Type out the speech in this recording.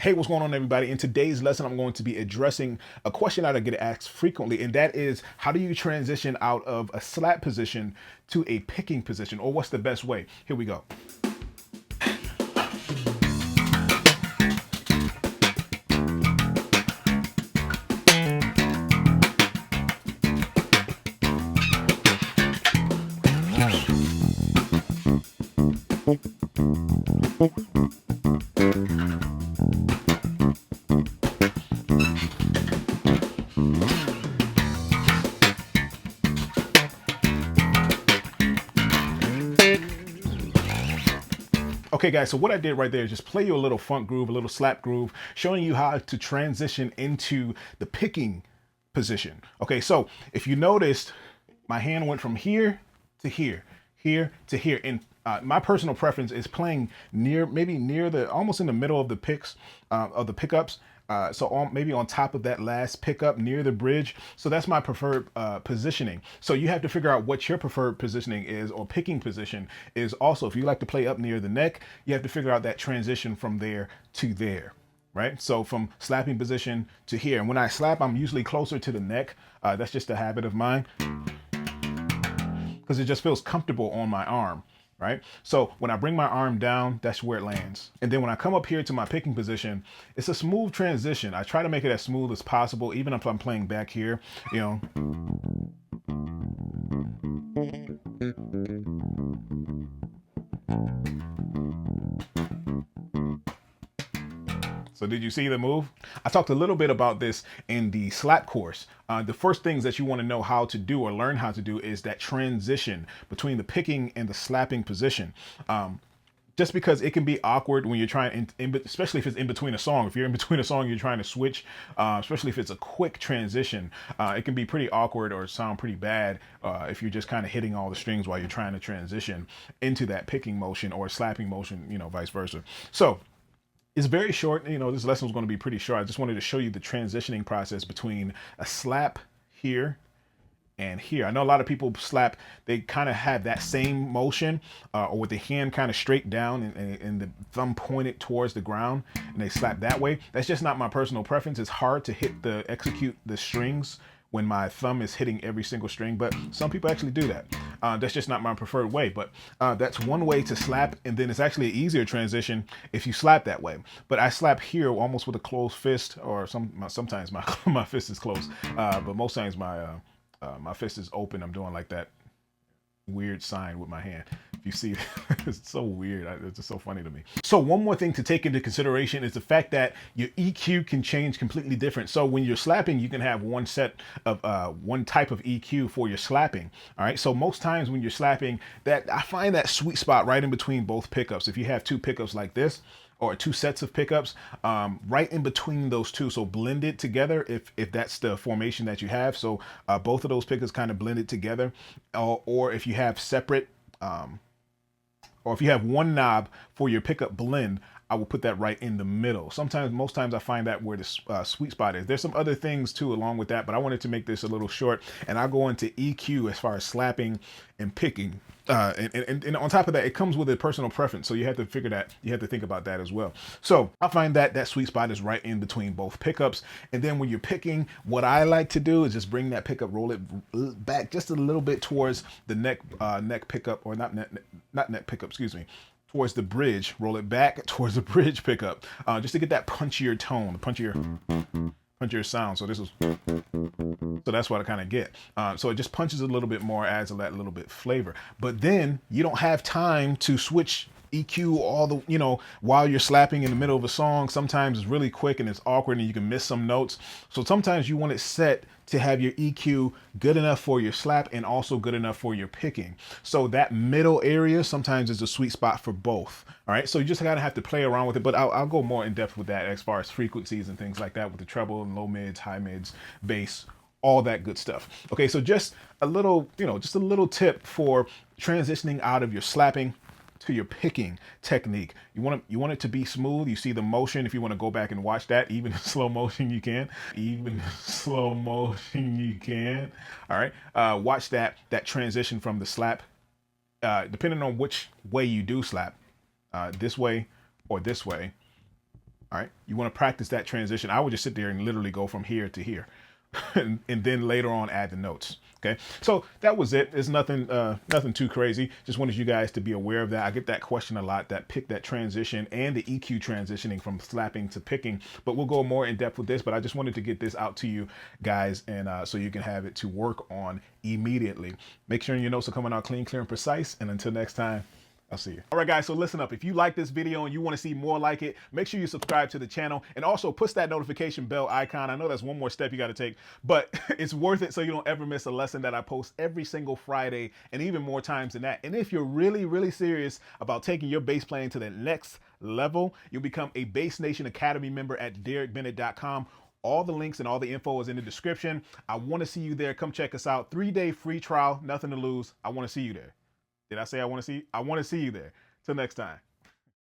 Hey, what's going on, everybody? In today's lesson, I'm going to be addressing a question that I get asked frequently, and that is, how do you transition out of a slap position to a picking position, or what's the best way? Here we go. Okay, guys, so what I did right there is just play you a little funk groove, a little slap groove, showing you how to transition into the picking position. Okay, so if you noticed, my hand went from here to here, here to here. And my personal preference is playing maybe near almost in the middle of the picks, of the pickups. Maybe on top of that last pickup near the bridge. So that's my preferred positioning. So you have to figure out what your preferred positioning is, or picking position is. Also, if you like to play up near the neck, you have to figure out that transition from there to there, right? So from slapping position to here. And when I slap, I'm usually closer to the neck. That's just a habit of mine, because it just feels comfortable on my arm. Right? So when I bring my arm down, that's where it lands. And then when I come up here to my picking position, it's a smooth transition. I try to make it as smooth as possible, even if I'm playing back here, you know. So did you see the move? I talked a little bit about this in the slap course. The first things that you want to know how to do, or learn how to do, is that transition between the picking and the slapping position. Just because it can be awkward when you're trying, especially if it's in between a song. If you're in between a song, you're trying to switch, especially if it's a quick transition, it can be pretty awkward or sound pretty bad if you're just kind of hitting all the strings while you're trying to transition into that picking motion or slapping motion, you know, vice versa. So it's very short. You know, this lesson was going to be pretty short. I just wanted to show you the transitioning process between a slap here and here. I know a lot of people slap, they kind of have that same motion, or with the hand kind of straight down and the thumb pointed towards the ground, and they slap that way. That's just not my personal preference. It's hard to execute the strings when my thumb is hitting every single string, but some people actually do that. That's just not my preferred way, but that's one way to slap, and then it's actually an easier transition if you slap that way. But I slap here almost with a closed fist, or sometimes my fist is closed, but most times my fist is open. I'm doing like that weird sign with my hand. If you see, it's so weird. It's just so funny to me. So one more thing to take into consideration is the fact that your EQ can change completely different. So when you're slapping, you can have one type of EQ for your slapping. All right. So most times when you're slapping, that I find that sweet spot right in between both pickups. If you have two pickups like this, or two sets of pickups, right in between those two, so blended together, if that's the formation that you have. So both of those pickups kind of blended together, or if you have separate, or if you have one knob for your pickup blend, I will put that right in the middle. Most times I find that where the sweet spot is. There's some other things too along with that, but I wanted to make this a little short, and I'll go into EQ as far as slapping and picking. And on top of that, it comes with a personal preference. So you have to think about that as well. So I find that sweet spot is right in between both pickups. And then when you're picking, what I like to do is just bring that pickup, roll it back just a little bit towards the neck pickup, or not neck pickup, excuse me, towards the bridge, roll it back towards the bridge pickup, just to get that punchier tone, punchier sound. So that's what I kind of get. So it just punches a little bit more, adds that little bit flavor. But then you don't have time to switch EQ while you're slapping in the middle of a song. Sometimes it's really quick and it's awkward and you can miss some notes. So sometimes you want it set to have your EQ good enough for your slap and also good enough for your picking. So that middle area sometimes is a sweet spot for both. All right, so you just gotta have to play around with it, but I'll go more in depth with that as far as frequencies and things like that, with the treble and low mids, high mids, bass, all that good stuff. Okay, so just a little tip for transitioning out of your slapping to your picking technique. You want it to be smooth. You see the motion. If you want to go back and watch that, even in slow motion, you can. All right. Watch that transition from the slap, depending on which way you do slap, this way or this way. All right. You want to practice that transition. I would just sit there and literally go from here to here. And then later on add the notes. Okay, so that was it. There's nothing too crazy. Just wanted you guys to be aware of that. I get that question a lot, that pick, that transition, and the EQ transitioning from slapping to picking. But we'll go more in depth with this. But I just wanted to get this out to you guys, and so you can have it to work on immediately. Make sure your notes are coming out clean, clear, and precise. And until next time, I'll see you. All right, guys, so listen up. If you like this video and you want to see more like it, make sure you subscribe to the channel and also push that notification bell icon. I know that's one more step you got to take, but it's worth it so you don't ever miss a lesson that I post every single Friday and even more times than that. And if you're really, really serious about taking your bass playing to the next level, you'll become a Bass Nation Academy member at DaricBennett.com. All the links and all the info is in the description. I want to see you there. Come check us out. 3-day free trial, nothing to lose. I want to see you there. Did I say I want to see? I want to see you there. Till next time.